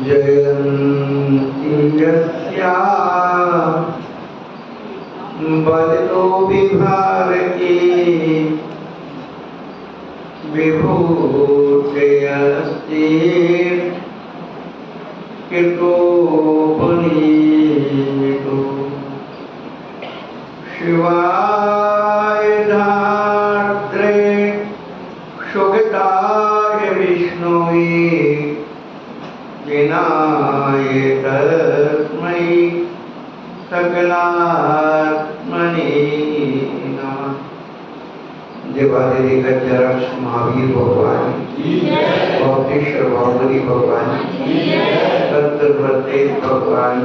जयन्ती यस्याः बलितो विभारती विभूतयस्ते कितो पुनीतो शिवाय धात्रे सुगताय विष्णुवे विनाय तस्मै सकलात्मने नमः। देवादिदेव गजराक्ष महावीर भगवान बौद्धेश्वर बाहुबली भगवान सत्यव्रते भगवान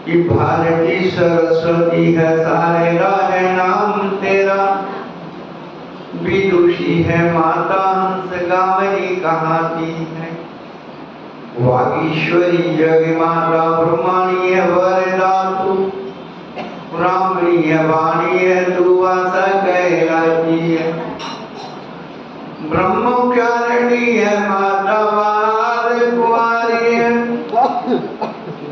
की भारती सरस्वती है सारेगा है नाम तेरा, विदुषी है माता हंस गावरी कहाती है, वागीश्वरी जग माता ब्रह्मणी है वरदातु, ब्राह्मणी है वाणी है तू आशा कहलाती है, ब्रह्मचारिणी है माता वाद कुमारी है,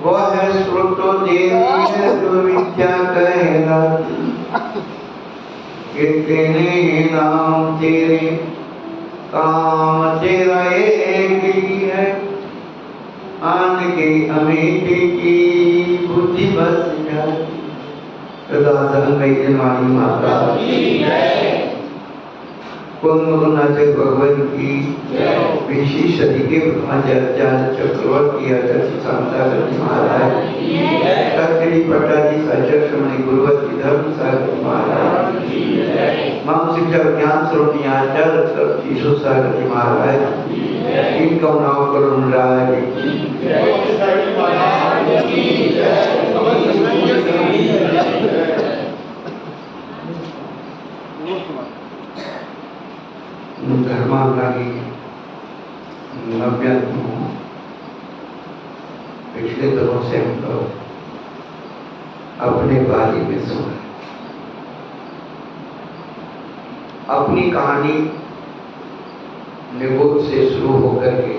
वह है श्रुतो देवी है तू विद्या कहलाती, कितने नाम तेरे काम तेरा एक ही है, आन के अमित की बुद्धि बस जाती। सदा संगई मानी माता कुंभनाथ भगवान की विशेष के ब्रह्माचार्य चक्रवर्ती आचार्य शांतागति महाराज सत्री पटाजी आचार्य श्रमणी गुरुवती धर्म सागर महाराज माम शिक्षा ज्ञान श्रोणी आचार्य ईशो सागर महाराज इनका नाम करुण राज धर्मांगी पिछले दिनों से हम लोग अपने बारे में सुना, अपनी कहानी निबोध से शुरू होकर के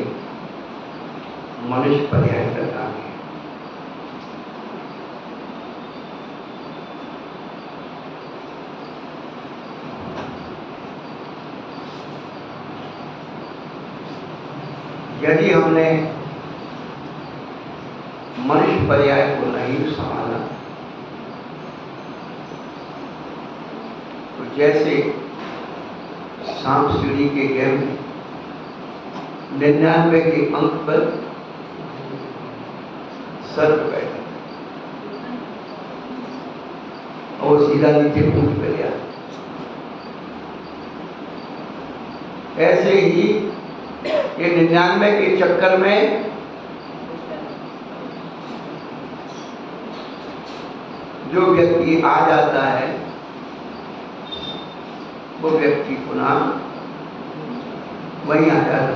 मनुष्य पर्याय तक आ गए। यदि हमने मनुष्य पर्याय को नहीं संभाला तो जैसे सांप सीढ़ी के गेम 99 के अंक पर सर्प बैठा और सीधा नीचे कूद कर गया, ऐसे ही ये 99 के चक्कर में जो व्यक्ति आ जाता है वो व्यक्ति पुनः वहीं आ जाता है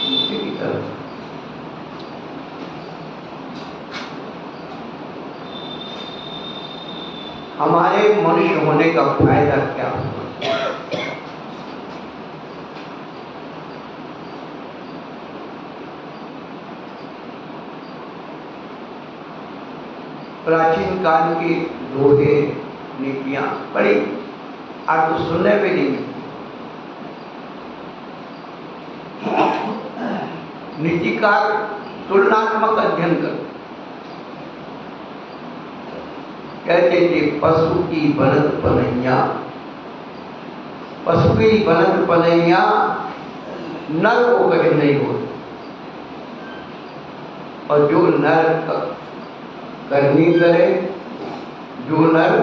नीचे की तरफ। हमारे मनुष्य होने का फायदा क्या होगा? प्राचीन काल की दोहे नीतियां पढ़ी, आज तो सुनने में नहीं मिलती। नीतिकार तुलनात्मक अध्ययन कर कहते थे पशु की बनत पनैया, पशु की बनत पनैया नर को कभी नहीं होती, और जो नर करनी करे, जो नर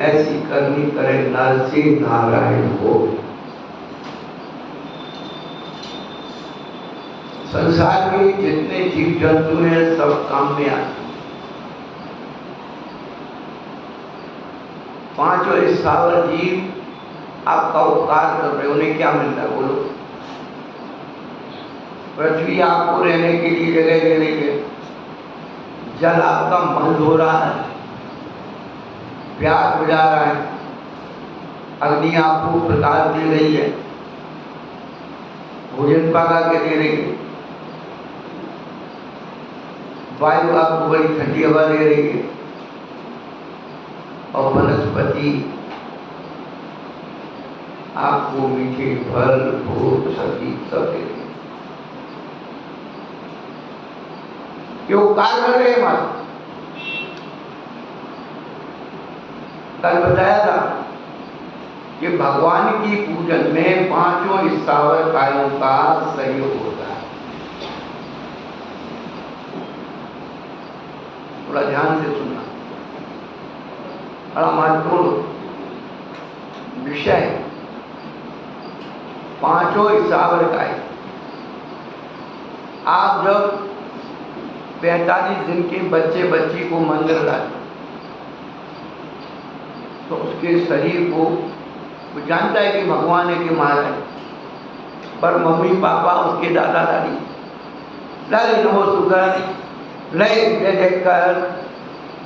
ऐसी करनी करे नर से नारायण हो। संसार में जितने जीव जंतु हैं सब काम में आते, पांचों स्थावर जीव आपका उपकार कर रहे, उन्हें क्या मिलता है बोलो? पृथ्वी आपको रहने के लिए जगह दे रही है, जल आपका मल हो रहा है, प्यास बुझा रहा है, अग्नि आपको प्रकाश दे रही है, भोजन पका के दे रही है, वायु आपको बड़ी ठंडी हवा दे रही है, और वनस्पति आपको मीठे फल फूल सब्जी सब दे रही है। ये उपकार कर रहे हैं हमारे। कल बताया था कि भगवान की पूजन में पांचों स्थावर कायों का सहयोग होता है। थोड़ा ध्यान से सुनना, बड़ा महत्वपूर्ण विषय है। पांचों स्थावर काय, आप जब 45 दिन के बच्चे बच्ची को मंदिर लाते तो उसके शरीर को वो जानता है कि भगवान है कि महाराज, पर मम्मी पापा उसके दादा दादी लाले नमो सुकर लय जय जय कर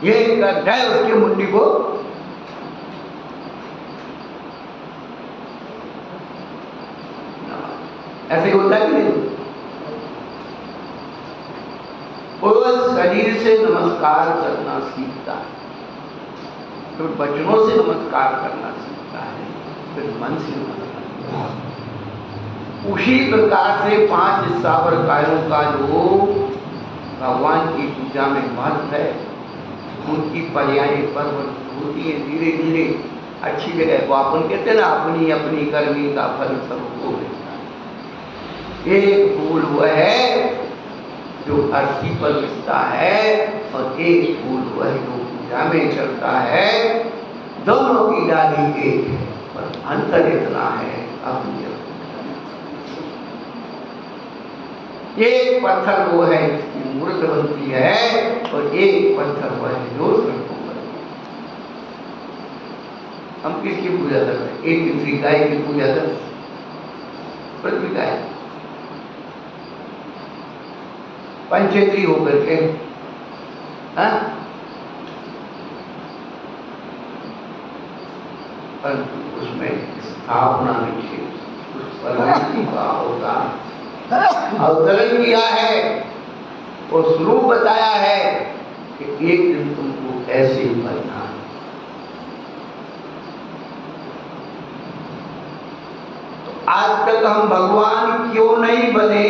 ये कर जाए उसकी मुंडी को ऐसे ही होता है कि नहीं? वो शरीर से नमस्कार करना सीखता है, तो वचनों से नमस्कार करना सीखता है, फिर मन से नमस्कार। उसी प्रकार से पांच स्थावर कायों का जो भगवान की पूजा में महत्व है, उनकी पर्यायें परिवर्तित होती है धीरे धीरे अच्छी जगह को। अपन कहते हैं ना, अपनी अपनी कर्मी का फल सबको मिलता है। एक फूल वह है जो अर्थी पर मिलता है, और एक फूल वह जो पूजा में चलता है। दोनों की डाली एक है, पर अंतर इतना है अपनी। एक पत्थर वो है जिसकी मूर्त बनती है, और एक पत्थर वह है जो सड़कों पर। हम किसकी पूजा करते हैं? एक दूसरी गाय की पूजा करते हैं, पृथ्वी गाय पंचेंद्री होकर के, परंतु उसमें स्थापना नहीं, उस परमात्मा का होगा अवतरण किया है और स्वरूप बताया है कि एक दिन तुमको ऐसे ही बनना है। तो आज तक हम भगवान क्यों नहीं बने?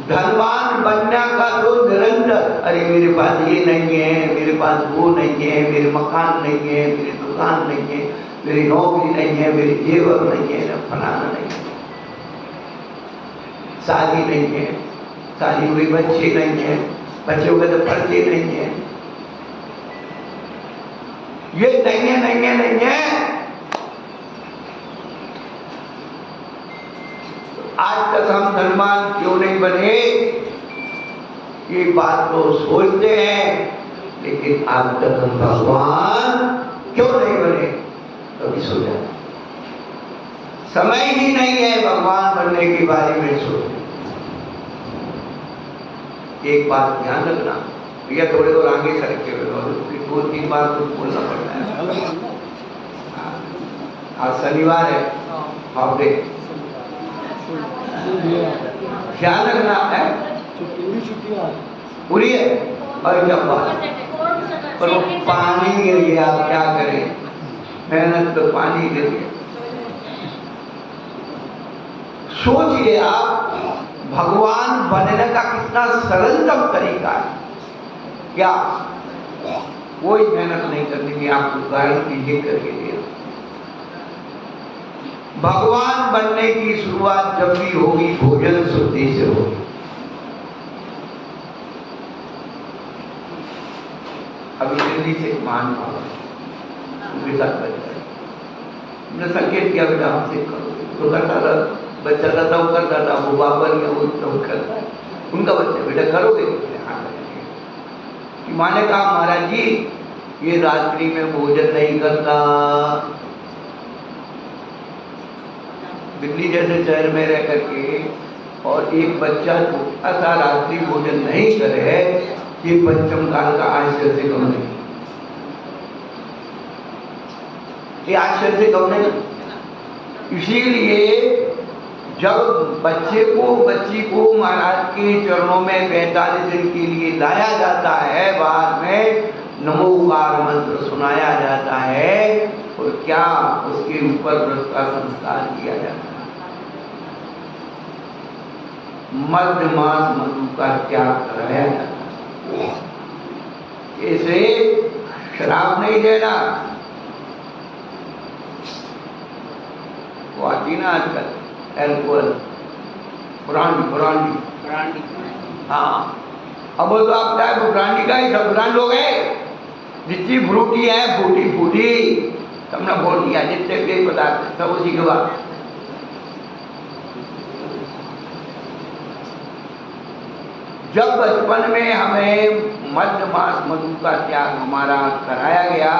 धनवान बनने का तो निरंतर, अरे मेरे पास ये नहीं है, मेरे पास वो नहीं है, मेरे मकान नहीं है, मेरी दुकान नहीं है, मेरी नौकरी नहीं है, मेरी जेवर नहीं है, फलाना नहीं है, शादी नहीं है, शादी हुई बच्चे नहीं है, बच्चों के तो पर्चे नहीं है, ये नहीं है नहीं है नहीं है। आज तक हम धनवान क्यों नहीं बने? ये बात तो सोचते हैं, लेकिन आज तक हम भगवान क्यों नहीं बने? कभी सोचा? समय ही नहीं है भगवान बनने के बारे में सोचने। एक बात ध्यान रखना भैया, थोड़े तो आगे सरके हुए, 2-3 बार कुछ बोलना पड़ता है। आज शनिवार है, हाफ डे, ख्याल रखना है, पूरी है। और जब पर वो पानी गिर गया, आप क्या करें? मेहनत तो पानी गिर गया। सोचिए आप, भगवान बनने का कितना सरलतम तरीका है। क्या कोई मेहनत नहीं करनी है, आपको गारंटी ये करके दिया। भगवान बनने की शुरुआत जब भी होगी, भोजन शुद्धि से होगी। अभी दिल्ली से मान उनके साथ हमने संकेत किया, बेटा हमसे करो, तो करता था, बच्चा था वो करता था, वो बाबा नहीं वो तो करता है, उनका बच्चा, बेटा करोगे? कि माँ ने कहा महाराज जी ये रात्रि में भोजन नहीं करता। दिल्ली जैसे शहर में रह करके और एक बच्चा छोटा सा रात्रि भोजन नहीं करे, ये पंचम काल का आश्चर्य से कम नहीं। ये आश्चर्य से कम नहीं। इसीलिए जब बच्ची को महाराज के चरणों में 45 दिन के लिए लाया जाता है, बाद में नमोकार मंत्र सुनाया जाता है, और क्या उसके ऊपर व्रत का संस्कार किया जाता है। मध्य मास मधु का त्याग कराया जाता है। इसे शराब नहीं देना, वो आती ना आजकल एल्कोहल, ब्रांडी। हाँ, अब वो तो आप चाहे वो ब्रांडी का ही सब ब्रांड हो गए। जितनी फ्रूटी है फूटी सबने बोल दिया, जितने भी पदार्थ सब उसी के बाद। जब बचपन में हमें मध्य मास मधु का त्याग हमारा कराया गया,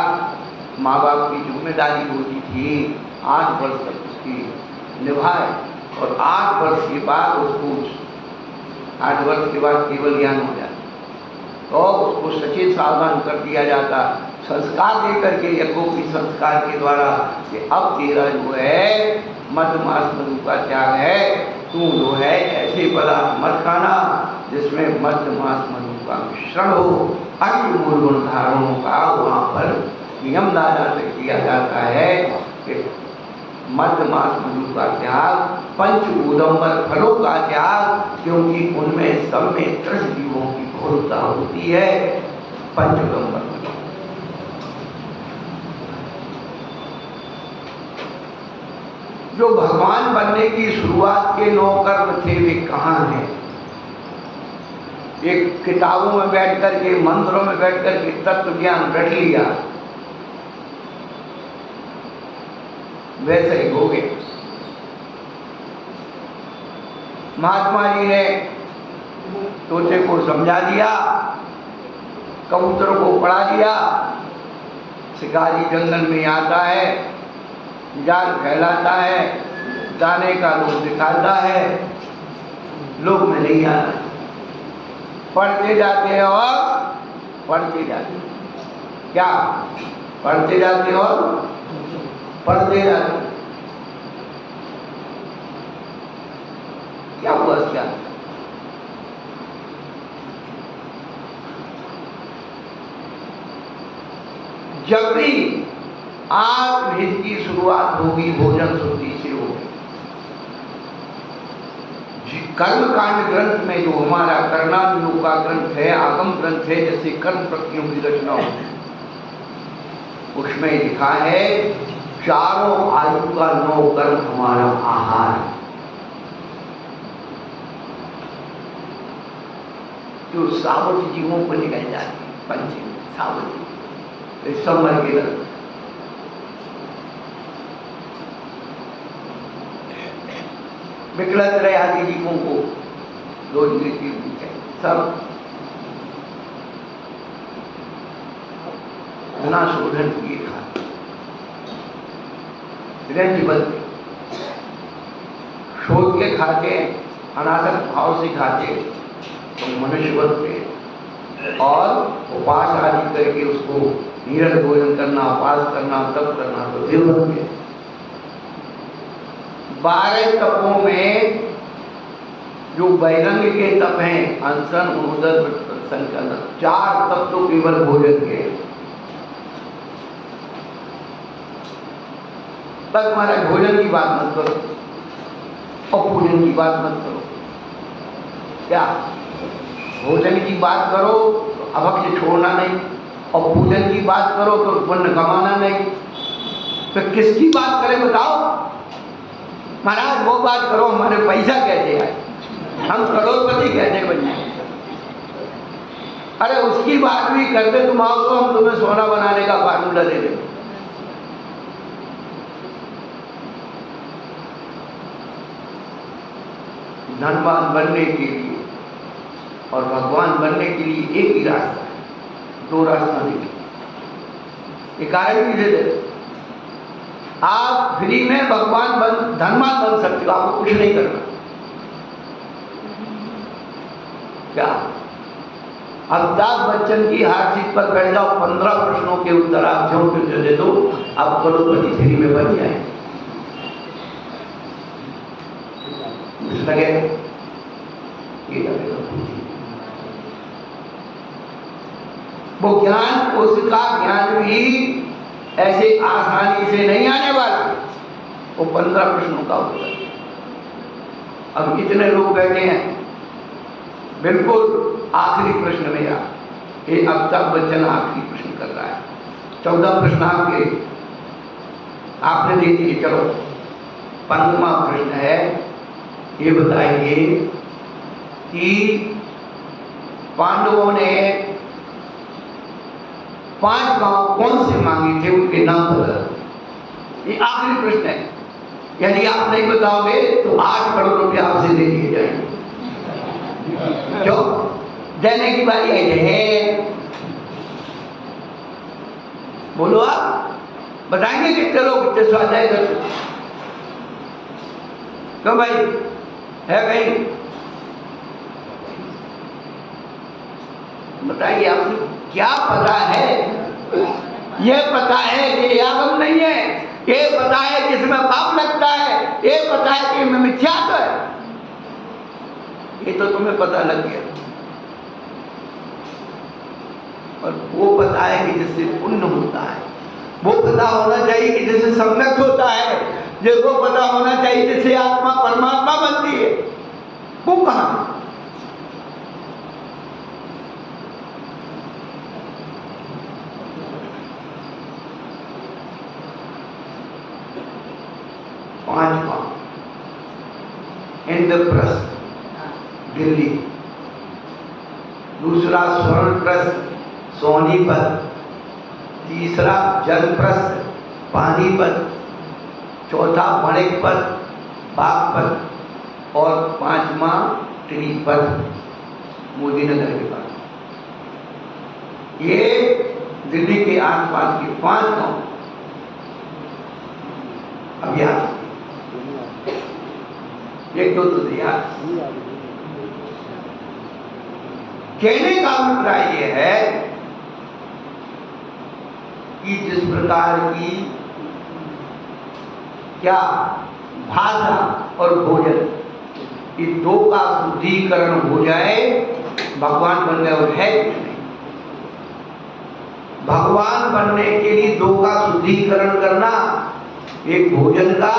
माँ बाप की जिम्मेदारी होती थी 8 वर्ष तक उसकी निभाए, और 8 वर्ष के बाद उसको 8 वर्ष के बाद केवल ज्ञान हो जाता, तो उसको सचेत सावधान कर दिया जाता, संस्कार दे करके, यज्ञोपी संस्कार के द्वारा, कि अब तेरा जो है मध्य मास मधु का त्याग है, तू जो है ऐसे पदार्थ मत खाना जिसमें मध्य मास मधु का मिश्रण हो। अष्टमूल गुण धारणों का वहाँ पर नियम दादा से किया जाता है कि मध्य मास मधु का त्याग, पंच उदम्बर फलों का त्याग, क्योंकि उनमें सब में 30 जीवों की बहुलता होती है। पंच उदम्बर जो भगवान बनने की शुरुआत के 9 कर्म थे, वे कहाँ हैं? एक किताबों में बैठ करके, मंदिरों में बैठ करके तत्व ज्ञान रट लिया, वैसे ही हो गए। महात्मा जी ने तोते को समझा दिया, कबूतर को पढ़ा दिया, शिकारी जंगल में आता है, जाल फैलाता है, दाने का लोग दिखाता है, लोग में नहीं आता। पढ़ते जाते हैं और पढ़ते जाते, क्या पढ़ते जाते और पढ़ते जाते, क्या हुआ? क्या जब भी आज भेद की शुरुआत होगी, भोजन शुद्धि से होगी। कर्म कांड ग्रंथ में जो हमारा कर्णानुयोग का ग्रंथ है, आगम ग्रंथ है, जैसे कर्म प्रतियों की रचना हो, उसमें लिखा है 4 आयु का 9 कर्म हमारा आहार। जो सावत जीवों को निकल जाती है, पंच सावत सब मर के लग, विकलत रहे आदि जीवों को रोज मृत्यु सब धना शोधन किए खाते, शोध के खाते, अनासक्त भाव से खाते, तो मनुष्य बनते, और उपास आदि करके उसको निरंतर भोजन करना, उपास करना, तप करना, तो देव बनते। 12 तपों में जो बहिरंग के तप हैं, अनशन, उदर, संकल्प, 4 तप तो केवल भोजन के। बस हमारे भोजन की बात मत करो और पूजन की बात मत करो। क्या भोजन की बात करो तो अभक्ष्य छोड़ना नहीं, और पूजन की बात करो तो पुण्य कमाना नहीं, तो किसकी बात करें बताओ? महाराज वो बात करो हमारे पैसा कैसे आए, हम करोड़पति कैसे बन जाए। अरे उसकी बात भी करते तुम आओ तो हम तुम्हें सोना बनाने का फार्मूला दे देंगे। धनवान बनने के लिए और भगवान बनने के लिए एक ही रास्ता है, 2 रास्ता नहीं। एक कारण भी दे दे, आप फ्री में भगवान धनवान बन सकते हो, आपको कुछ नहीं करना। क्या अमिताभ बच्चन की हर सीट पर बैठ जाओ, 15 प्रश्नों के उत्तर आप जो दे दो, आप करोड़पति फ्री में बन जाए। लगे ये लगेगा वो ज्ञान, उसका ज्ञान भी ऐसे आसानी से नहीं आने वाला। वो 15 प्रश्नों का उत्तर। अब इतने लोग बैठे हैं, बिल्कुल आखिरी प्रश्न मेरा, ये अमिताभ बच्चन आखिरी प्रश्न कर रहा है। 14 प्रश्न आपके, आपने दे दिए। चलो 15वां प्रश्न है, ये बताइए कि पांडवों ने 5 गांव कौन से मांगे थे, उनके नाम बता। ये आखिरी प्रश्न है। यदि आप नहीं बताओगे तो 8 करोड़ रुपया आपसे ले लिए जाएंगे। क्यों? देने की बारी आई है। बोलो, आप बताएंगे कितने लोग कितने स्वाध्याय करते? क्यों भाई, है भाई? बताइए, आपको क्या पता है? ये पता है कि आगम नहीं है, ये पता है कि इसमें पाप लगता है, ये पता है कि इसमें मिथ्यात्व है। ये तो तुम्हें पता लग गया। और वो पता है कि जिससे पुण्य होता है, वो पता होना चाहिए कि जिससे सम्यक होता है, जिसको पता होना चाहिए जिससे आत्मा परमात्मा बनती है। वो कहाँ? पांचवा इंद्रप्रस्थ दिल्ली, दूसरा स्वर्णप्रस्थ सोनीपत, तीसरा जलप्रस्थ पानीपत, चौथा मणिकपत बागपत और 5वां त्रिपत मोदीनगर के पास। ये दिल्ली के आसपास के 5 गांव। अब याद, एक दो तो याद। कहने का अभिप्राय यह है कि जिस प्रकार की क्या भाषा और भोजन, ये 2 का शुद्धिकरण हो जाए, भगवान बन गए। और है कुछ नहीं। भगवान बनने के लिए 2 का शुद्धिकरण करना, एक भोजन का,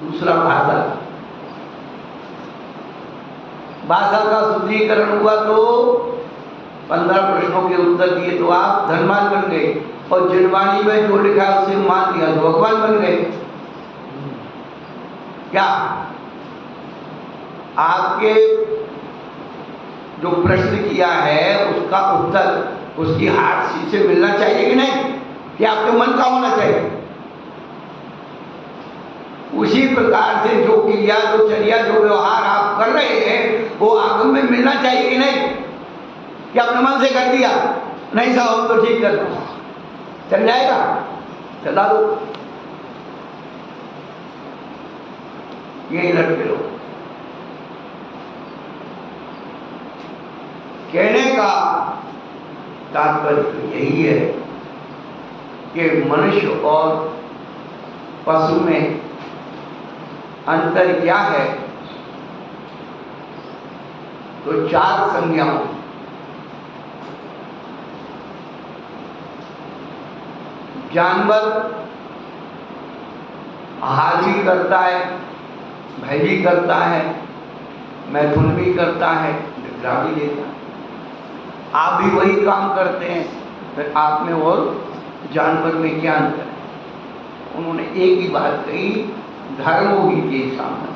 दूसरा भाषा। भाषा का शुद्धिकरण हुआ तो 15 प्रश्नों के उत्तर दिए तो आप धनवान बन गए, और जिनवाणी में जो लिखा है उसे मान लिया तो भगवान बन गए। क्या आपके जो प्रश्न किया है उसका उत्तर उसकी हाथ से मिलना चाहिए कि नहीं? कि आपके मन का होना चाहिए? उसी प्रकार से जो क्रिया, जो चर्या, जो व्यवहार आप कर रहे हैं वो आगम में मिलना चाहिए कि नहीं? कि आपने मन से कर दिया, नहीं साहब तो ठीक कर दो, चल जाएगा, चला दो। यही लटके लोग। कहने का तात्पर्य तो यही है कि मनुष्य और पशु में अंतर क्या है? तो 4 संज्ञाओं, जानवर आहार भी करता है, भय भी करता है, मैथुन भी करता है, निद्रा भी लेता है। आप भी वही काम करते हैं, फिर आप में और जानवर में क्या अंतर है? उन्होंने एक ही बात कही, धर्म ही के सामने।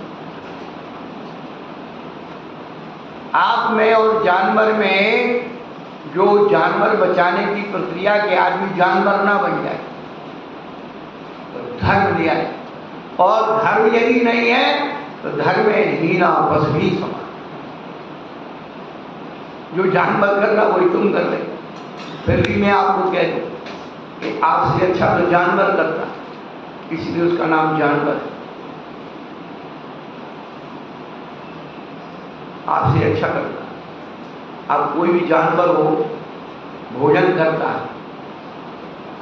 आप में और जानवर में, जो जानवर बचाने की प्रक्रिया के आदमी जानवर ना बन जाए तो धर्म लिया है। और धर्म यदि नहीं है तो धर्म हीना बस भी समान। जो जानवर कर रहा वही तुम कर रहे। फिर भी मैं आपको कह दूं कि आपसे अच्छा तो जानवर करता, इसलिए उसका नाम जानवर है। आपसे अच्छा करता, अब कोई भी जानवर हो, भोजन करता है,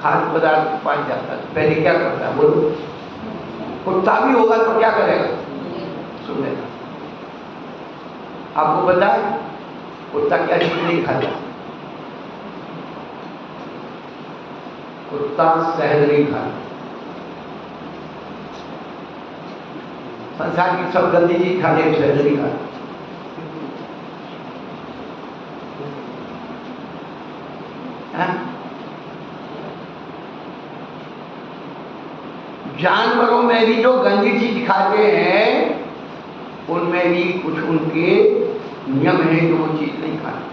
खाद्य पदार्थ के पास जाता है, पहले क्या करता है बोलो? कुत्ता भी होगा तो क्या करेगा? सुनेगा। आपको पता है कुत्ता क्या चीज नहीं खाता? कुत्ता शहद नहीं खाता। संसार की सब गंदी चीज खा ले, शहद नहीं खाता। जानवरों में भी जो गंदी चीज खाते हैं उनमें भी कुछ उनके नियम है जो वो चीज नहीं खाते।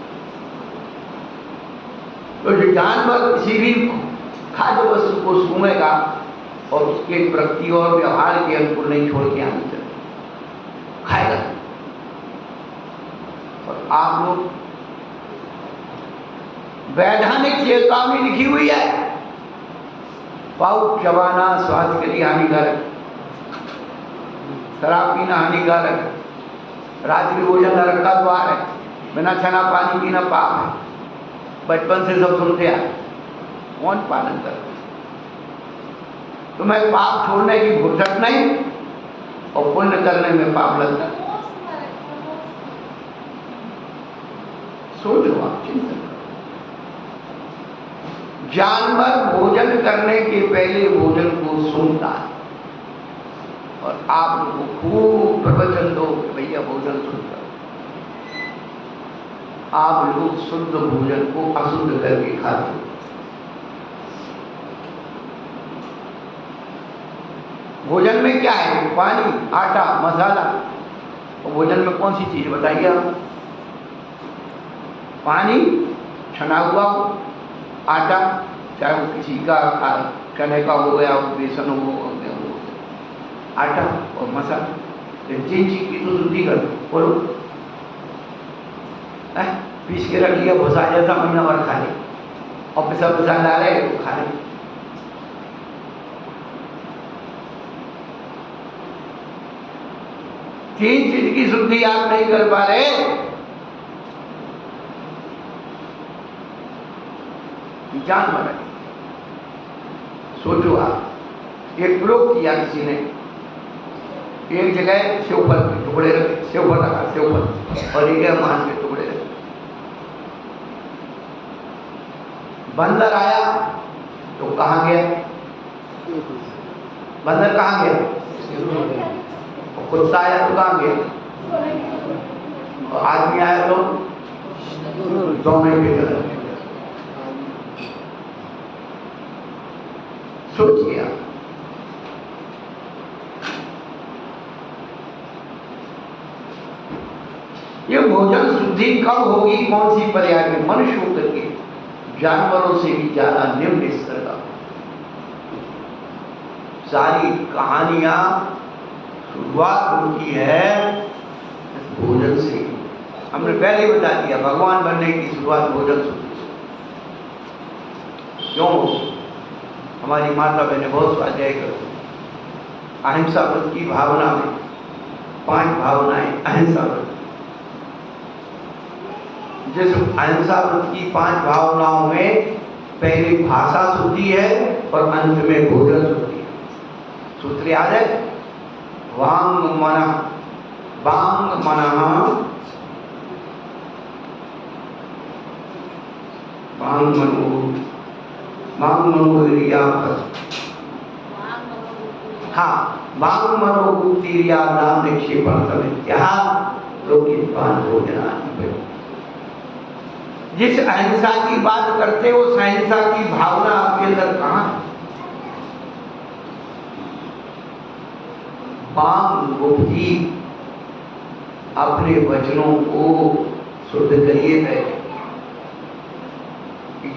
तो जो जानवर किसी भी खाद्य वस्तु को सूंघेगा और उसके प्रकृति और व्यवहार के अनुकूल नहीं छोड़ के आने चाहिए, खाएगा। और आप लोग वैधानिक चेतावनी लिखी हुई है, पाउच चबाना स्वास्थ्य के लिए हानिकारक, शराब पीना हानिकारक, रात्रि भोजन नरक का द्वार है, बिना छना पानी पीना पाप है। बचपन से सब सुनते आए, कौन पालन करता? तुम्हें पाप छोड़ने की फुर्सत नहीं और पुण्य करने में पाप लगता। सोचो आप, चिंतन करो। जानवर भोजन करने के पहले भोजन को सुनता है और आप लोगों को खूब प्रवचन दो कि भैया भोजन शुद्ध करो। आप लोग शुद्ध भोजन को अशुद्ध करके खाते हो। भोजन में क्या है? पानी, आटा, मसाला। और भोजन में कौन सी चीज बताइए आप? पानी, छना हुआ आटा, चाहे वो किसी का चने का हो गया, बेसन हो, आटा और मसाला, जिन चीज की तो शुद्धि कर बोलो। पीस के रख लिया भूसा जैसा, महीना भर खा ले, और पिसा पिसा ला रहे तो खा ले। तीन चीज की शुद्धि आप नहीं कर पा रहे, जानवर है। सोचो आप, एक प्रयोग किया किसी ने, एक जगह सेवफल के टुकड़े रखे, सेवफल रखा, सेवफल, और एक जगह मांस के टुकड़े रखे। बंदर आया तो कहाँ गया? बंदर कहाँ गया? और कुत्ता आया तो कहाँ गया? और आदमी आया तो दोनों के गए। सोचिए आप, ये भोजन शुद्धि कब होगी? कौन सी पर्याय में? मनुष्य होकर के जानवरों से भी ज्यादा निम्न स्तर का। सारी कहानियां शुरुआत होती है भोजन से। हमने पहले बता दिया, भगवान बनने की शुरुआत भोजन से। क्यों? हमारी माता बहने बहुत स्वाध्याय करो, अहिंसा व्रत की भावना में 5 भावनाएं अहिंसा व्रत। जिस अहिंसा व्रत की 5 भावनाओं में पहली भाषा शुद्धि है और अंत में भोजन शुद्धि है। सूत्र याद है? वांग मनः, वांग मनः, वांग मनो, वांग मनोक्रिया, हाँ, वांग मनोक्रिया नाम निक्षेपण समित्या लोकित पान भोजनानि। जिस अहिंसा की बात करते हो उस अहिंसा की भावना आपके अंदर कहाँ है? वांग गुप्ती, अपने वचनों को शुद्ध करिए। पहले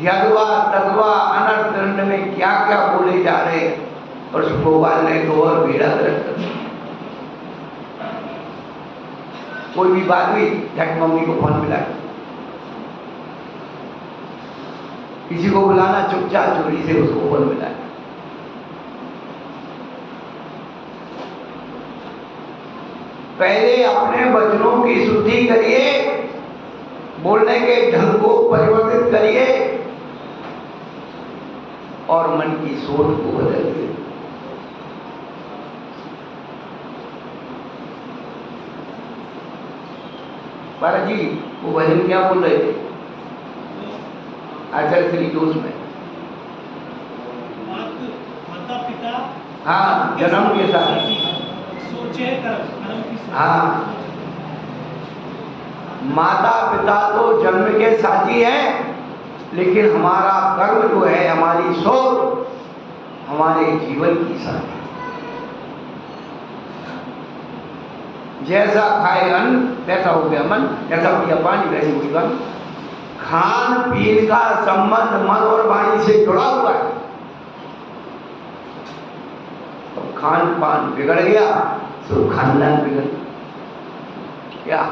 यदवा तदवा अनर्थ दंड में क्या क्या बोले जा रहे हैं, और उसको वाले तो और बेड़ा दर्द कर। कोई भी बात हुई, झट मम्मी को फोन मिला, किसी को बुलाना, चुपचाप चोरी से उसको फोन मिला। पहले अपने वचनों की शुद्धि करिए, बोलने के ढंग को परिवर्तित करिए और मन की सोच को बदलिए। महाराज जी वो भजन क्या बोल रहे थे आचार्य श्री दोष में? माता पिता हाँ, जन्म के साथ सोचे कर्म की सोच। हाँ, माता पिता तो जन्म के साथी हैं, लेकिन हमारा कर्म जो है, हमारी सोच हमारे जीवन की साथी। जैसा खाए अन्न वैसा हो गया मन, जैसा पिया पानी वैसी हुई मन। खान पीन का संबंध मन और वाणी से जुड़ा हुआ है। तो खान पान बिगड़ गया तो खानदान बिगड़ क्या?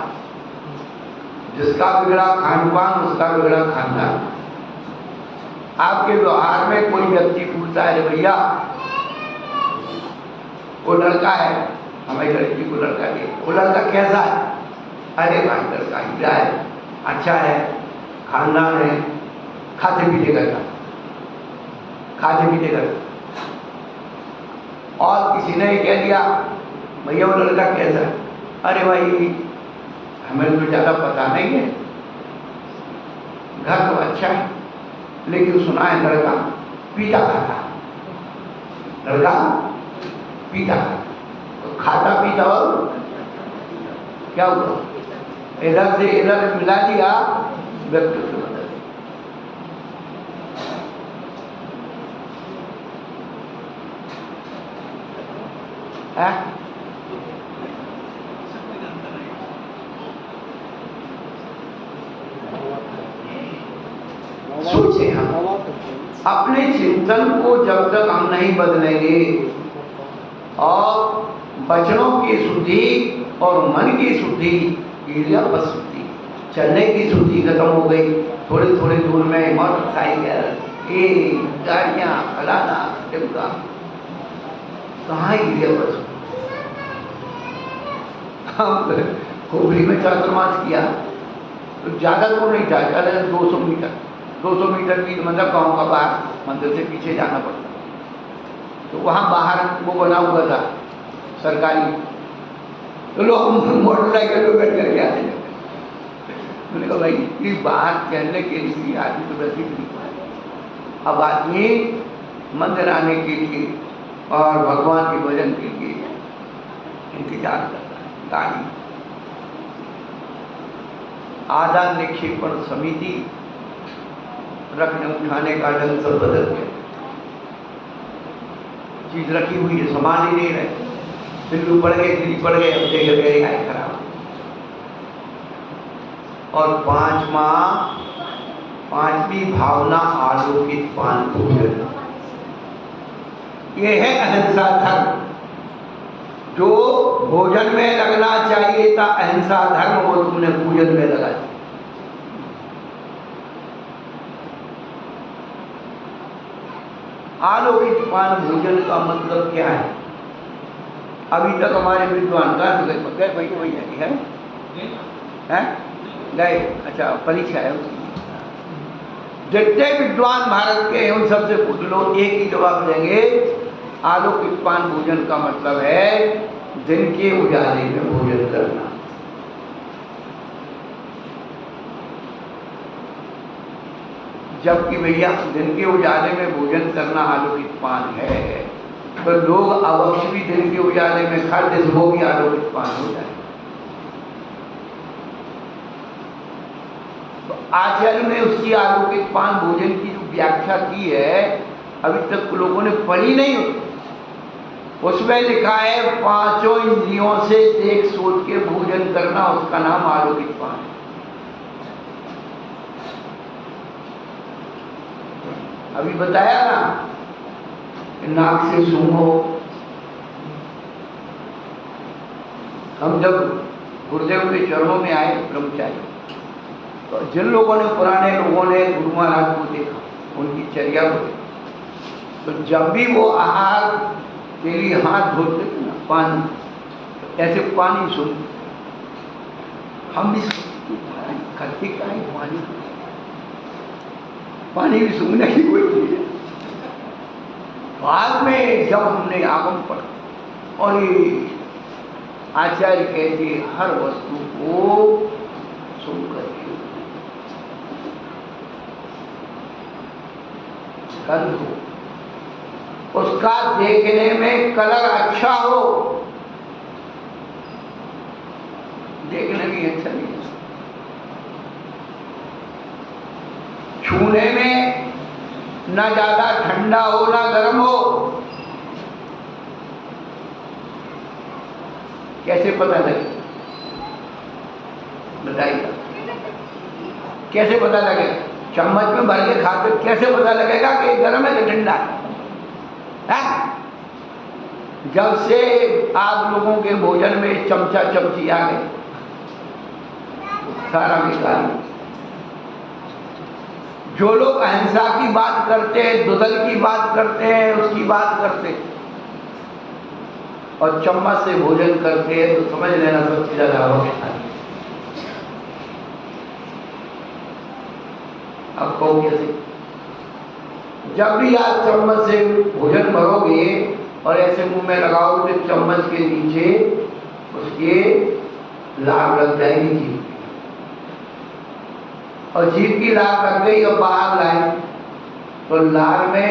जिसका बिगड़ा खान पान उसका बिगड़ा खानदान। आपके व्यवहार में कोई व्यक्ति पूछता है भैया वो लड़का है, हमारी लड़की को लड़का दे, वो लड़का कैसा है? अरे भाई लड़का हीरा है, अच्छा है, खानदान है, खाते पीते करता, खाते पीते करता। और किसी ने कह दिया भैया वो लड़का कैसा है? अरे भाई हमें तो ज़्यादा पता नहीं है, घर तो अच्छा है, लेकिन सुना है लड़का पीता खाता, लड़का पीता खाता। तो खाता पीता और क्या हुआ? इधर से इधर मिला दिया, व्यक्तित्व बदल है। सोचे हम अपने चिंतन को जब तक हम नहीं बदलेंगे और वचनों की शुद्धि और मन की शुद्धि, क्रिया बस शुद्धि, चलने की शुद्धि खत्म हो गई। थोड़े थोड़े दूर में मोटरसाइकिल, गाड़ियाँ, फलाना टिमका, कहाँ क्रिया बस। हम खोपड़ी में चातुर्मास किया तो ज़्यादा दूर नहीं था, ज़्यादा 200 मीटर, 200 मीटर की मतलब गाँव का बाहर मंदिर से पीछे जाना पड़ता। तो वहाँ बाहर वो बना हुआ था सरकारी, तो लोग मोटरसाइकिल पे बैठ करके आते थे। मैंने कहा भाई इतनी बाहर चलने के लिए आदमी तो वैसे ही नहीं पाए। अब आदमी मंदिर आने के लिए और भगवान के भजन के लिए इंतजार करता है। गाड़ी आदान निक्षेपण समिति रखने उठाने का ढंग सब बदल गया। चीज रखी हुई है, सामान ही नहीं रहे, बिल्लू पड़ गए, गिरी पड़ गए, अब देख गए गाय खराब। और पांचवी भावना आलोकित पान पूजन, ये है अहिंसा धर्म। जो भोजन में लगना चाहिए था अहिंसा धर्म, वो तुमने पूजन में लगा दिया। आलोकित पान भोजन का मतलब क्या है? अभी तक हमारे विद्वान का गए वही है गए, अच्छा परीक्षा है उसकी। जितने विद्वान भारत के हैं उन सबसे पूछ लो, एक ही जवाब देंगे, आलोकित पान भोजन का मतलब है दिन के उजाले में भोजन करना। जबकि भैया दिन के उजाले में भोजन करना आलोकित पान है, तो लोग अवश्य भी दिन के उजाले में खाते, वो भी आलोकित पान हो जाए। तो आचार्य ने उसकी आलोकित पान भोजन की जो व्याख्या की है अभी तक लोगों ने पढ़ी नहीं। उसमें लिखा है 5 इंद्रियों से देख सोच के भोजन करना, उसका नाम आलोकित पान है। अभी बताया ना, नाक से सूंघो। हम जब गुरुदेव के चरणों में आए ब्रह्मचारी, तो जिन लोगों ने, पुराने लोगों ने गुरु महाराज को देखा, उनकी चर्या को देखा, तो जब भी वो आहार के लिए हाथ धोते थे ना, पानी ऐसे पानी सुन, हम भी करते क्या है, पानी भी सूंघने की कोई चीज है। बाद में जब हमने आगम पढ़ा और ये आचार्य कहते हर वस्तु को सुन करके गंध हो, उसका देखने में कलर अच्छा हो, देखने में अच्छा नहीं है, छूने में ना ज्यादा ठंडा हो ना गर्म हो, कैसे पता लगे? बताइए, कैसे पता लगेगा? चम्मच में भर के खाते कैसे पता लगेगा कि गर्म है कि ठंडा है? जब से आप लोगों के भोजन में चमचा चमची आ गए, सारा बेकार। जो लोग अहिंसा की बात करते हैं, दुधल की बात करते हैं, उसकी बात करते हैं और चम्मच से भोजन करते हैं, तो समझ लेना सबसे ज्यादा हो गया। अब कहो कैसे? जब भी आप चम्मच से भोजन भरोगे और ऐसे मुंह में लगाओगे तो चम्मच के नीचे उसके लार लग जाएगी जीभ, और जीभ की लार लग गई और बाहर लाई तो लार में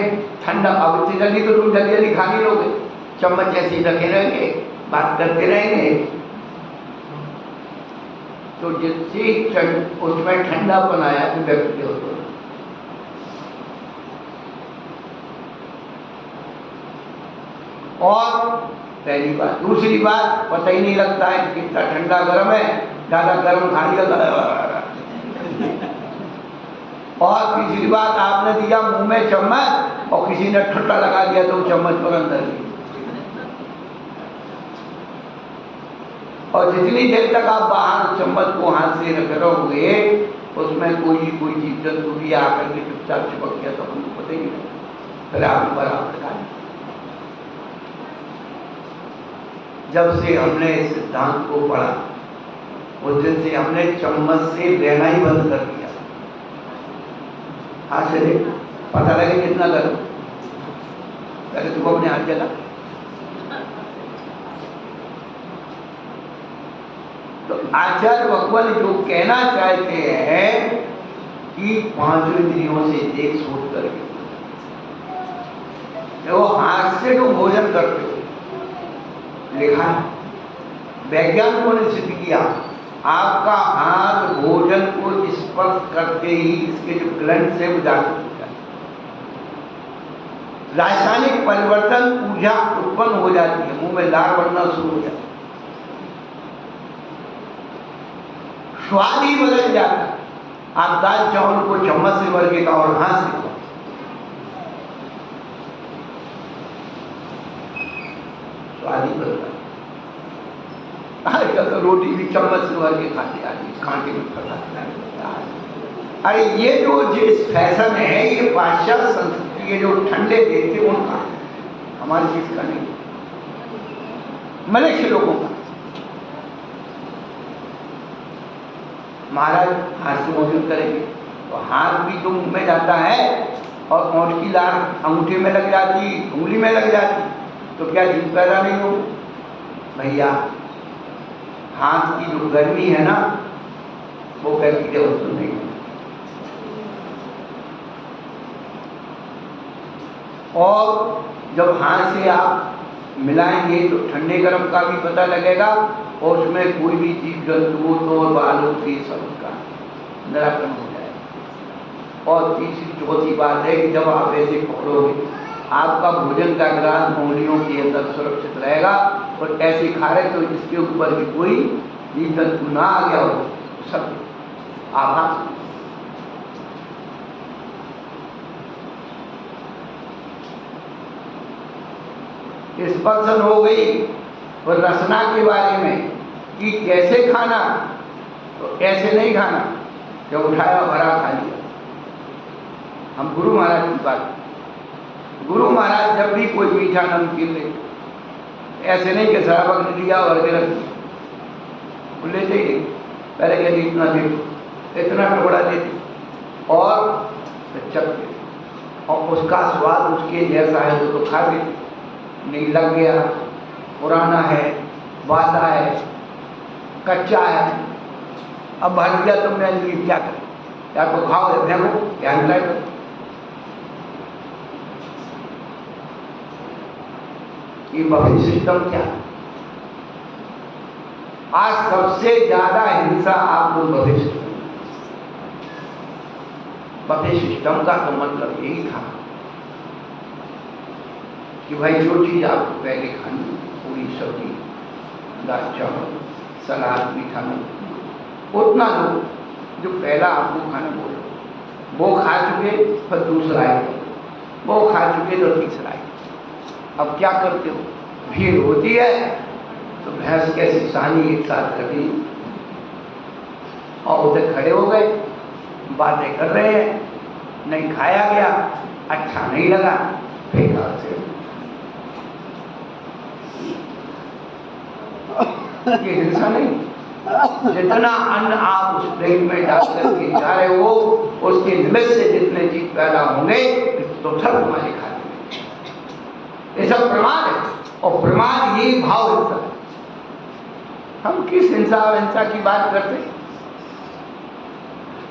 ठंडा, अब इतनी जल्दी तो तुम जल्दी जल्दी खा नहीं लोगे, चम्मच ऐसे ही रखे रहेंगे, बात करते रहेंगे, तो जिससे उसमें ठंडापन आया तो व्यक्ति हो तो। और पहली बात, दूसरी बात, पता ही नहीं लगता है कितना ठंडा गर्म है, ज्यादा गर्म खाने लगा। और तीसरी बात, आपने दिया मुंह में चम्मच और किसी ने ठट्टा लगा दिया तो चम्मच पर अंदर गई, और जितनी देर तक आप बाहर चम्मच को हाथ से रख रहोगे उसमें कोई जीव जंतु भी आकर के चुपचाप चिपक गया तो हमको पता ही नहीं, फिर आप बराबर खाए। जब से हमने इस सिद्धांत को पढ़ा उस दिन से हमने चम्मच से लेना ही बंद कर दिया। हाथ से देख, पता लगे कितना गर्म, पहले तुमको अपने हाथ जला। तो आचार्य भगवान जो कहना चाहते हैं कि पांचों इंद्रियों से देख सोच करके, वो हाथ से जो भोजन करते हो, लिखा है वैज्ञानिकों ने सिद्ध किया, आपका हाथ भोजन को स्पर्श करते ही इसके जो ग्लैंड से उजागर हो जाता है, रासायनिक परिवर्तन, ऊर्जा उत्पन्न हो जाती है, मुंह में लार बढ़ना शुरू हो जाता है, स्वाद ही बदल जाता है। आप दाल चावल को चम्मच से भर के खाओ और हाथ से खाओ, स्वाद ही बदलता है। आजकल तो रोटी भी चम्मच से भर के खाते आदमी, कांटे में फंसाते। अरे ये जो जिस फैशन है, ये पाश्चात्य संस्कृति के जो ठंडे देते उनका, हमारी चीज का नहीं, मनुष्य लोगों का। महाराज हाथ से भोजन करेंगे तो हाथ भी तो मुंह में जाता है और ओंठ की लार अंगूठे में लग जाती, उंगली में लग जाती, तो क्या जीभ पैदा नहीं हो भैया? हाथ की जो गर्मी है ना, वो बैक्टीरिया उत्पन्न नहीं है। और जब हाथ से आप मिलाएंगे तो ठंडे गर्म का भी पता लगेगा, और उसमें कोई भी जीव जंतु तो बालों के सबका निराकरण हो जाएगा। और तीसरी चौथी बात है कि जब आप ऐसे पकड़ोगे, आपका भोजन का ग्रास उंगलियों के अंदर सुरक्षित रहेगा, और ऐसे खा रहे तो इसके ऊपर भी कोई जीव जंतु ना आ गया हो, सब आभास। स्पर्शन हो गई। और रसना के बारे में कि कैसे खाना, तो ऐसे नहीं खाना, जब उठाया भरा खा लिया। हम गुरु महाराज की बात, गुरु महाराज जब भी कोई मीठा नमकीन ले, ऐसे नहीं कि शराब लिया और के रख दिया, लेते ही नहीं, पहले कहती इतना दे दो, इतना टुकड़ा देती और चक देती, और उसका स्वाद उसके जैसा है तो खा लेती, नहीं लग गया, पुराना है, वादा है, कच्चा है, अब भर दिया तुमने अंजलि, क्या करें, या तो खाओ या फेंको या हिलाए दो। ये बफे सिस्टम क्या है? आज सबसे ज्यादा हिंसा आप लोग बफे सिस्टम, बफे सिस्टम का तो मतलब यही था कि भाई जो चीज आपको पहले खानी, पूरी सब्जी, दाल चावल, सलाद, मीठा, उतना लो जो पहला आपको खाना बोलो, वो खा चुके फिर दूसरा है, वो खा चुके तो तीसरा है। अब क्या करते हो, भीड़ होती है तो भैंस कैसी सानी एक साथ कर दी और उधर खड़े हो गए, बातें कर रहे हैं, नहीं खाया गया, अच्छा नहीं लगा, फेंका से। ये हिंसा नहीं, जितना अन्न आप उस प्लेट में डाल करके जा रहे हो, उसके निमित्त से जितने जीव पैदा होंगे तो सब तुम्हारे खाते हैं। ये सब प्रमाद है, और प्रमाद ये भाव हिंसा है। हम किस हिंसा और हिंसा की बात करते हैं?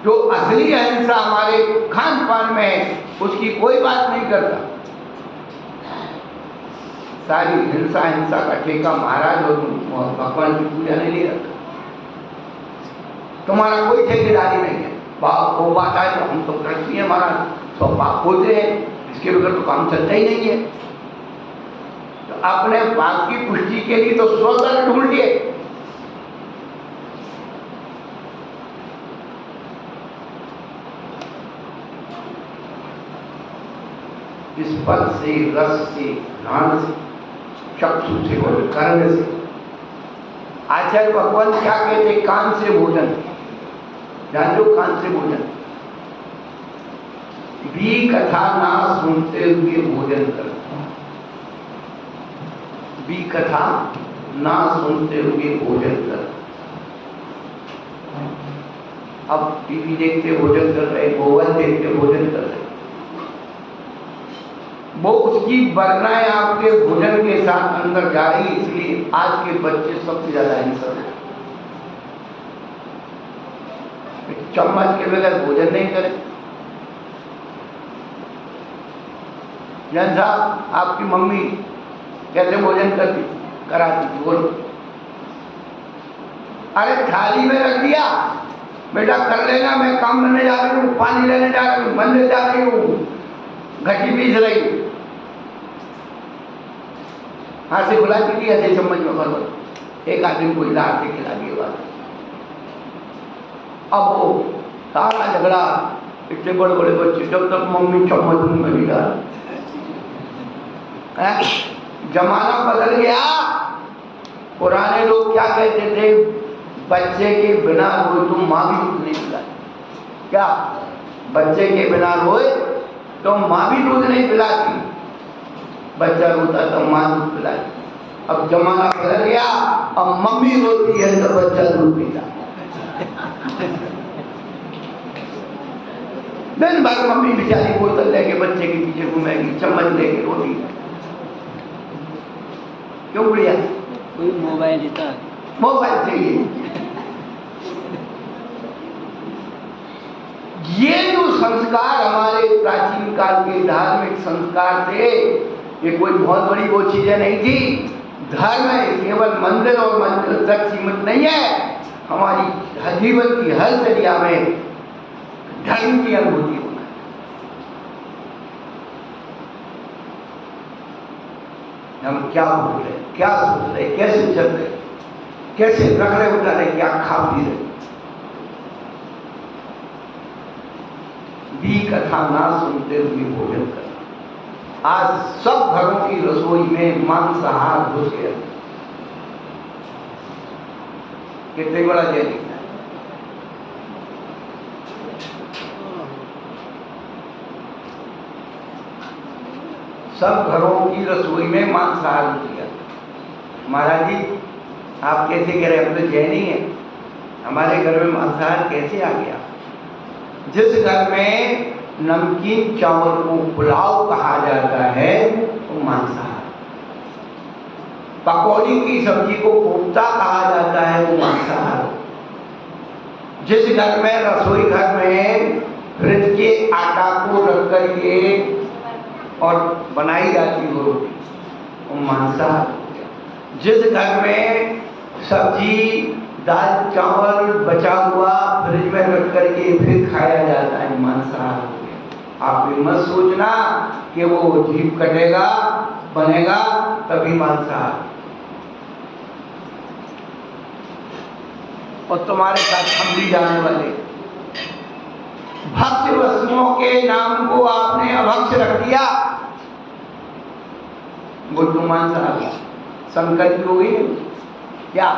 जो असली अहिंसा हमारे खान पान में है, उसकी कोई बात नहीं करता। सारी हिंसा हिंसा का ठेका महाराज और भगवान की पूजा ने ले रखा। तुम्हारा कोई ठेकेदारी नहीं है, बाप वो बात आए तो हम तो गृहस्थी है महाराज, तो पाप होते हैं, इसके बगैर तो काम चलता ही नहीं है। तो अपने पाप की पुष्टि के लिए तो स्वतंत्र ढूंढिए। स्पर्श से, रस से, घ्राण से, चक्षु से और कर्ण से। आचार्य भगवान क्या कहते, कान से भोजन, जान लो, कान से भोजन, भी कथा ना सुनते हुए भोजन कर, भी कथा ना सुनते हुए भोजन कर। अब टीवी देखते भोजन कर रहे, मोबाइल देखते भोजन कर रहे, वो उसकी वर्णाएं आपके भोजन के साथ अंदर जा रही, इसलिए आज के बच्चे सबसे ज्यादा हिंसक हैं। चम्मच के बगैर भोजन नहीं करें। जैन साहब, आपकी मम्मी कैसे भोजन करती, कराती थी, बोलो? अरे थाली में रख दिया, बेटा कर लेना, मैं काम करने जा रही हूँ, पानी लेने जा रही हूँ, मंदिर जा रही हूँ, घटी पीस रही, हाथ से बुलाती थी, ऐसे चम्मच में भर भर, एक आदमी को हिला के खिला दिए बात। अब वो सारा झगड़ा, इतने बड़े बड़े बच्चे, जब तक मम्मी चम्मच में नहीं डाल। जमाना बदल गया। पुराने लोग क्या कहते थे, बच्चे के बिना रोए तो माँ भी दूध नहीं पिलाई। क्या बच्चे के बिना रोए तो माँ भी दूध नहीं पिलाती, बच्चा रोता तो माँ दूध पिलाई। अब जमाना बदल गया, अब मम्मी रोती है तो बच्चा दूध पीता। दिन भर मम्मी बेचारी बोतल लेके बच्चे के पीछे घूमेगी, चम्मच लेके रोटी। क्यों बुढ़िया? कोई मोबाइल देता, मोबाइल चाहिए। ये जो संस्कार हमारे प्राचीन काल के धार्मिक संस्कार थे, ये कोई बहुत बड़ी वो चीजें नहीं थी। धर्म है केवल मंदिर और मंदिर तक सीमित नहीं है, हमारी जीवन की हर चर्या में धर्म की अनुभूति होना है। हम क्या बोल रहे, क्या सोच रहे, कैसे चल रहे, कैसे रख रहे उठा रहे, क्या खा पी रहे। भी कथा ना सुनते हुए भोजन करना। आज सब घरों की रसोई में मांसाहार घुस गया। कितने बड़ा जैनिक है। सब घरों की रसोई में मांसाहार घुस गया। महाराज जी, आप कैसे कह रहे हैं, हम तो जैनी हैं, हमारे घर में मांसाहार कैसे आ गया? जिस घर में नमकीन चावल को पुलाव कहा जाता है वो मांसाहार, पकौड़ी की सब्जी को कोफ्ता कहा जाता है वो मांसाहार। जिस घर में रसोई घर में फ्रिज के आटा को रख करके और बनाई जाती हो रोटी वो मांसाहार। जिस घर में सब्जी दाल चावल बचा हुआ फ्रिज में रख करके फिर खाया जाता है मांसाहार हो गया। आप भी मत सोचना कि वो जीभ कटेगा बनेगा तभी मांसाहार, और तुम्हारे साथ हम भी जाने वाले। भक्ष्य वस्तुओं के नाम को आपने अभक्ष्य रख दिया, बुद्धू मांसाहार संकल्प हो गई क्या?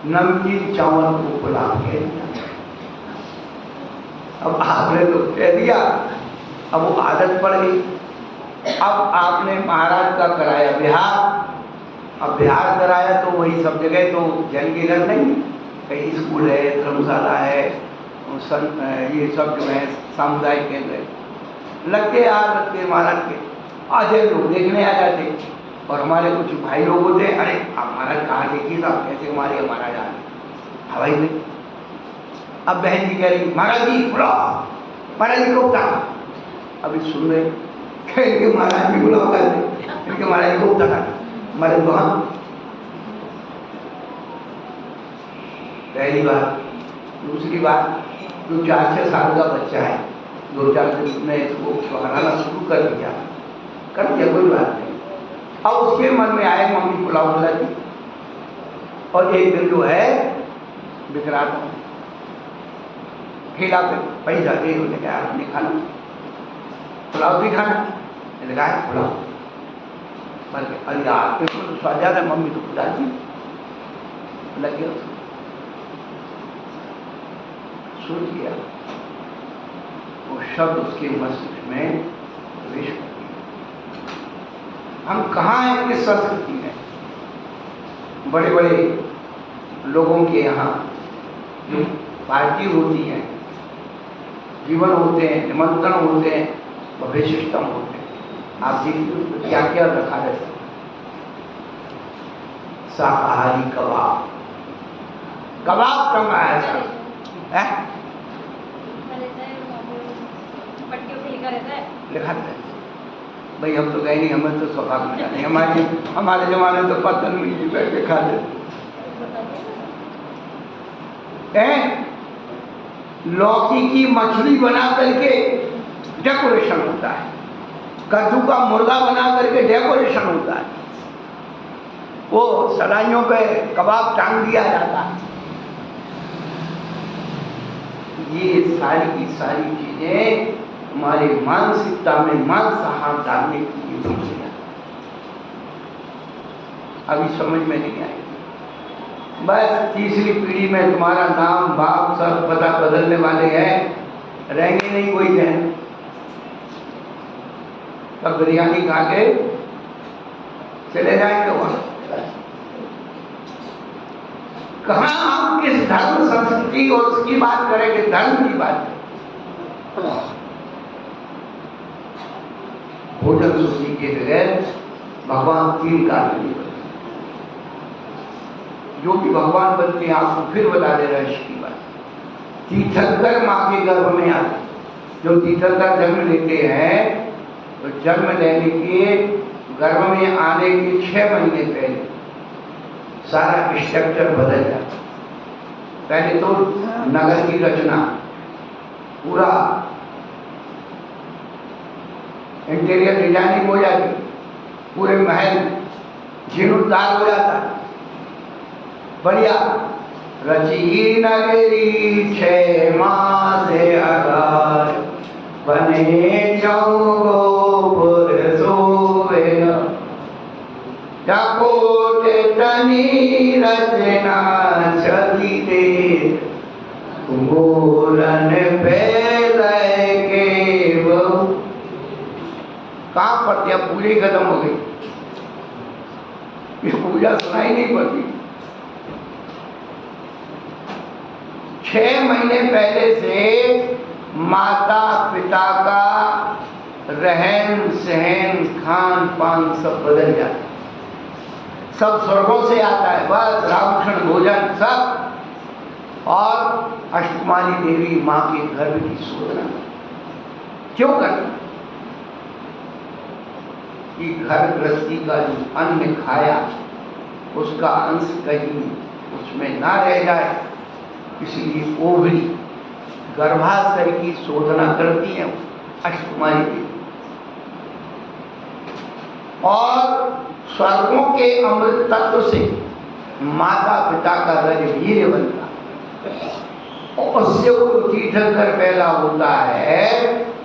नमकीन चावल को पुलाव कह दिया। अब आपने तो कह दिया, अब वो आदत पड़ गई। अब आपने महाराज का कराया बिहार, अब बिहार कराया तो वही सब जगह तो जन के घर नहीं, कहीं स्कूल है, धर्मशाला है, ये सब जो है सामुदायिक केंद्र है, लगते महाराज के आधे लोग देखने आ जाते, और हमारे कुछ भाई लोग होते हैं, अरे आप महाराज कहाँ देखिए साहब कैसे हमारे महाराज आ रहे हवाई में। अब बहन जी कह रही महाराज जी बुलाओ, महाराज जी कोफ्ता, अभी सुन रहे इनके महाराज भी बुलाओ कर दे, इनके महाराज जी कोफ्ता था हमारे वहाँ। पहली बात। दूसरी बात, जो 4-6 साल का बच्चा है, 2-4 दिन में इसको सुहाना शुरू कर दिया कोई बात नहीं। अब उसके मन में आए मम्मी पुलाव खिलाती, और एक दिन जो है बिकरात खिला पे पैसा दे, उन्होंने कहा आपने खाना पुलाव भी खाना, मैंने कहा पुलाव बल्कि अरे यार इसको तो स्वाद ज्यादा, मम्मी तो खुदा दी लगे सुन लिया, वो शब्द उसके मस्तिष्क में प्रवेश कर गया। हम कहाँ हैं किस संस्कृति में? बड़े बड़े लोगों के यहाँ जो पार्टी होती है, जीवन होते हैं, निमंत्रण होते हैं, बफे सिस्टम होते हैं, आप देखिए क्या क्या रखा रहता है। शाकाहारी कबाब, कबाब कम आया था लिखा था भाई, हम तो गए नहीं, हमें तो स्वभाव में नहीं, हमारे जमाने तो पतन में बैठ के खा लेते। लौकी की मछली बना करके डेकोरेशन होता है, कद्दू का मुर्गा बना करके डेकोरेशन होता है, वो सलाइयों पे कबाब टांग दिया जाता है। ये सारी की सारी चीजें हमारे मानसिकता में मांसाहार डालने की प्रक्रिया अभी समझ में नहीं आई। बस तीसरी पीढ़ी में तुम्हारा नाम बाप सब पता बदलने वाले हैं, रहेंगे नहीं कोई जहन। तब बिरयानी खा के चले जाएंगे वहां। कहाँ हम किस धर्म संस्कृति और उसकी बात करेंगे, धर्म की बात करें। भोजन सूची के बगैर भगवान 3 कार्य नहीं बनते। जो भी भगवान बनते हैं आपको फिर बता दे रहा है इसकी बात। तीर्थंकर माँ के गर्भ में आते, जो तीर्थंकर जन्म लेते हैं तो जन्म लेने के गर्भ में आने के 6 महीने पहले सारा स्ट्रक्चर बदल जाता। पहले तो नगर की रचना, पूरा इंटीरियर डिजाइनिंग हो जाती, पूरे महल जीर्णोद्धार हो जाता, बढ़िया। रची नगरी 6 मास अगार, बने चौगोपुर सोवे कोट तनी रचना छवि दे गोरन फैल के वो कहाँ पर दिया, पूरी खत्म हो गई। ये पूजा सुनाई नहीं पड़ती। 6 महीने पहले से माता पिता का रहन सहन खान पान सब बदल जाता है, सब स्वर्गों से आता है, बस रामकृष्ण भोजन सब। और अष्टकुमारी देवी माँ के गर्भ की शोधना क्यों करती कि घर गृहस्थी का जो अन्न खाया उसका अंश कहीं उसमें ना रह जाए, इसलिए ओवरी गर्भाशय की शोधना करती है अष्टकुमारी देवी। और स्वर्गों के अमृत तत्व से माता पिता का रज वीर्य बनता है और उससे वो तीर्थंकर पैदा होता है।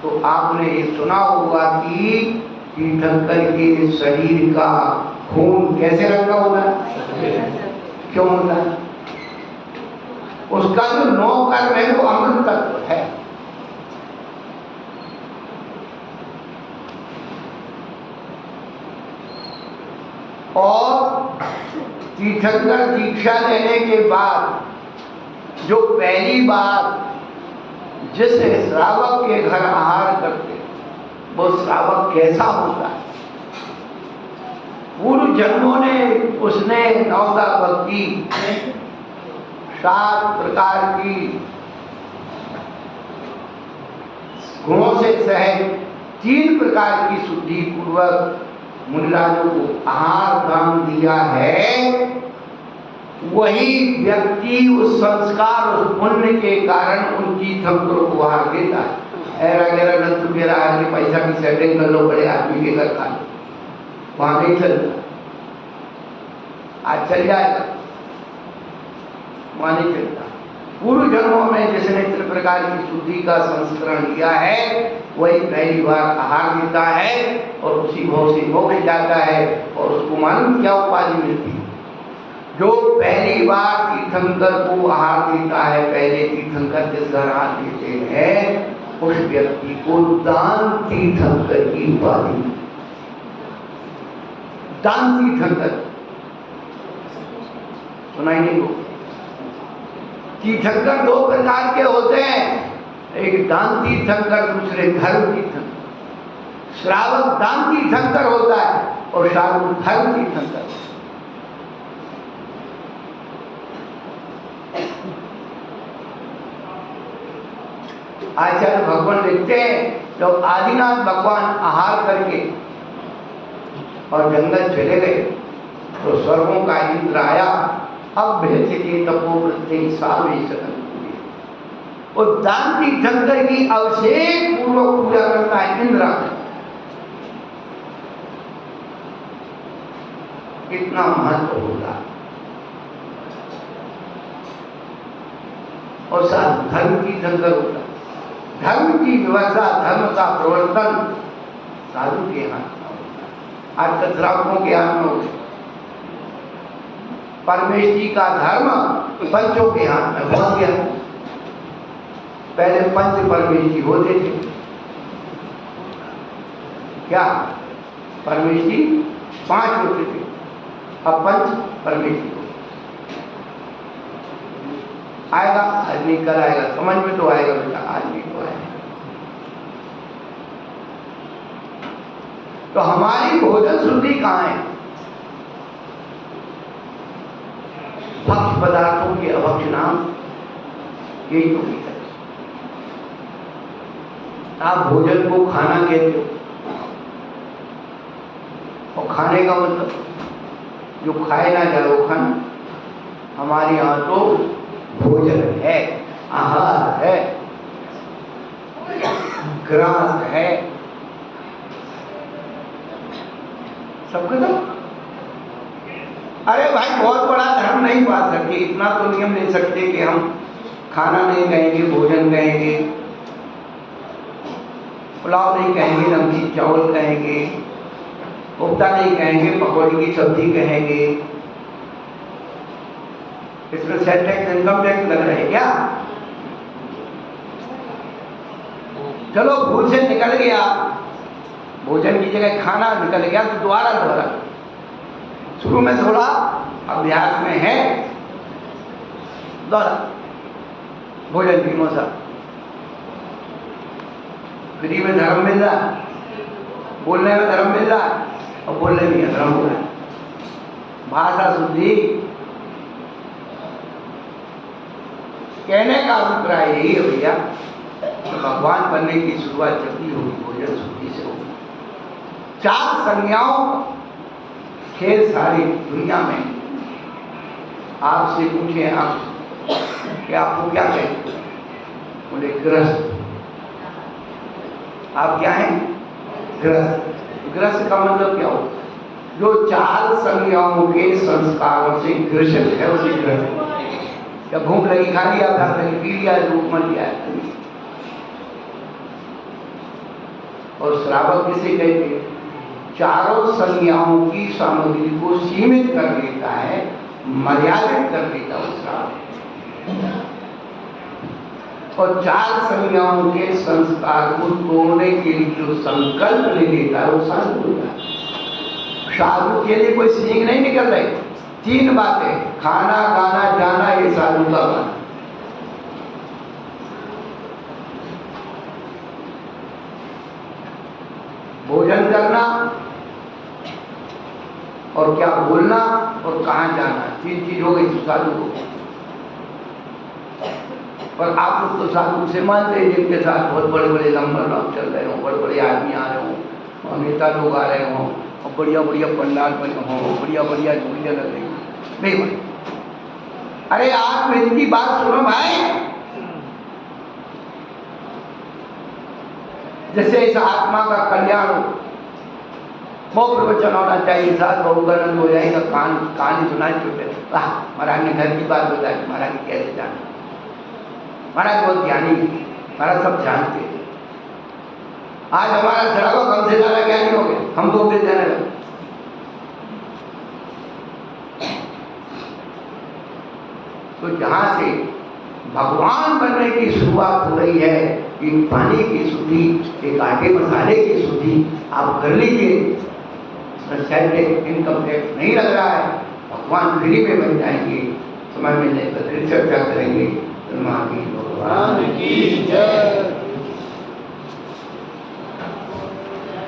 तो आपने ये सुना होगा कि तीर्थंकर के शरीर का खून कैसे रंग का होता है, क्यों होता है? उसका जो नौकर है वो अमृत तत्व है। और तीर्थंकर दीक्षा लेने के बाद जो पहली बार जिस श्रावक के घर आहार करते वो श्रावक कैसा होता है? पूर्व जन्मों ने उसने 9 भक्ति 7 प्रकार की गुणों से सहित 3 प्रकार की शुद्धि पूर्वक मुनिराजों को आहार दान दिया है। वही व्यक्ति उस संस्कार उस पुण्य के कारण उन तीर्थंकरों को आहार देता है। ऐरा गैरा नंद वगैरह आदमी पैसा की सेटिंग कर लो, बड़े आदमी के घर खा लो, वहां नहीं चलता। आज चल जाएगा, वहां नहीं चलता। पूर्व जन्मों में जिसने 3 प्रकार की शुद्धि का संस्करण लिया है वही पहली बार आहार देता है और उसी भाव से मोक्ष जाता है। और उसको मालूम क्या उपाधि मिलती है? जो पहली बार तीर्थंकर को आहार देता है, पहले तीर्थंकर जिस घर आहार देते हैं उस व्यक्ति को दान तीर्थंकर की उपाधि। दान तीर्थंकर सुनाई नहीं हो? तीर्थंकर 2 प्रकार के होते हैं, एक दान तीर्थंकर, दूसरे धर्म तीर्थंकर। श्रावक दान तीर्थंकर होता है और श्रावक धर्म तीर्थंकर। आचार्य भगवान लिखते हैं जब आदिनाथ भगवान आहार करके और जंगल चले गए तो स्वर्गों का इंद्र आया। अब भेजके तपोवृत्ति सावे सकल पूरे। और दान तीर्थंकर की अभिषेक पूर्वक पूजा करता है इंद्र। कितना महत्व होगा। और साथ धर्म तीर्थंकर होता है। धर्म की व्यवस्था, धर्म का प्रवर्तन साधु के हाथ में होता है। आज श्रावकों के हाथ में होता है। परमेश्वरी का धर्म पंचों के हाथ में पहुंच गया। पहले पंच परमेश्वरी होते थे। क्या परमेश्वरी 5 होते थे, अब पंच परमेश्वरी हो। आएगा आदमी, कल आएगा, समझ में तो आएगा बेटा, आदमी को आएगा। तो हमारी भोजन शुद्धि कहाँ है? भक्ष पदार्थों के अभक्ष नाम यही तो है। आप भोजन को खाना कहते हो और खाने का मतलब जो खाए ना जाए वो खाना। हमारे यहाँ तो भोजन है, आहार है, ग्रास है, सब खत्म। अरे भाई बहुत बड़ा धर्म नहीं पा सकते, इतना तो नियम ले सकते कि हम खाना नहीं कहेंगे, भोजन कहेंगे, पुलाव नहीं कहेंगे, नमकीन चावल कहेंगे, कोफ्ता नहीं कहेंगे, पकौड़ी की सब्जी कहेंगे। इसमें सेल टैक्स, इनकम टैक्स लग रहा है क्या? चलो भूल से निकल गया, भोजन की जगह खाना निकल गया तो दोबारा शुरू में थोड़ा अभ्यास में है, दोहरा भोजन तीनों सा फ्री में धर्म मिल रहा है, बोलने में धर्म मिल रहा है और बोलने में धर्म हो रहा है। भाषा शुद्धि, कहने का अभिप्राय यही है भैया, भगवान बनने की शुरुआत जब भी होगी भोजन शुद्धि से होगी। 4 संज्ञाओं खेल सारी दुनिया में आपसे पूछे आप कि आपको क्या कहते हैं, बोले ग्रस्त। आप क्या हैं? ग्रस्त। ग्रस्त का मतलब क्या हो? जो 4 संज्ञाओं के संस्कारों से ग्रसित है उसे ग्रस्त। क्या भूख लगी खा लिया, प्यास लगी पी लिया, धूप मर लिया। और श्रावक किसे कहते हैं? 4 संज्ञाओं की सामग्री को सीमित कर देता है, मर्यादित कर देता है श्रावक। और 4 संज्ञाओं के संस्कार को तोड़ने के लिए जो संकल्प ले लेता है वो साधु होता है। साधु के लिए कोई सीख नहीं निकल रही। 3 बातें, खाना गाना जाना, ये साधु का काम। भोजन करना और क्या बोलना और कहाँ जाना, 3 चीज हो गई तो साधु को। पर आप लोग तो साधु से मानते हैं जिनके साथ बहुत बड़े बड़े लंबर नाम चल रहे हों, बड़े बड़े आदमी आ रहे हों और नेता लोग आ रहे हों और बढ़िया बढ़िया पंडाल बने हों, बढ़िया बढ़िया झूलियाँ लग रही हों। नहीं भाई, अरे आप इनकी बात सुनो भाई। जैसे इस आत्मा का कल्याण हो, वो प्रवचन होना चाहिए, साथ बहुगणन हो जाएगा, कहानी सुनाई छूटे। महाराज ने घर की बात बताई, महाराज ने कैसे जाना, महाराज बहुत ज्ञानी है, महाराज सब जानते हैं। आज हमारा श्रावक हमसे ज्यादा ज्ञानी हो गया, हम तो उपदेश देने लगे। तो जहां से भगवान बनने की शुरुआत हो रही है, एक पानी की शुद्धि, एक आटे मसाले की शुद्धि आप कर लीजिए। इनकम टैक्स नहीं लग रहा है, भगवान फ्री में बन जाएंगे। समय मिलने पर फिर चर्चा करेंगे। भगवान की जय।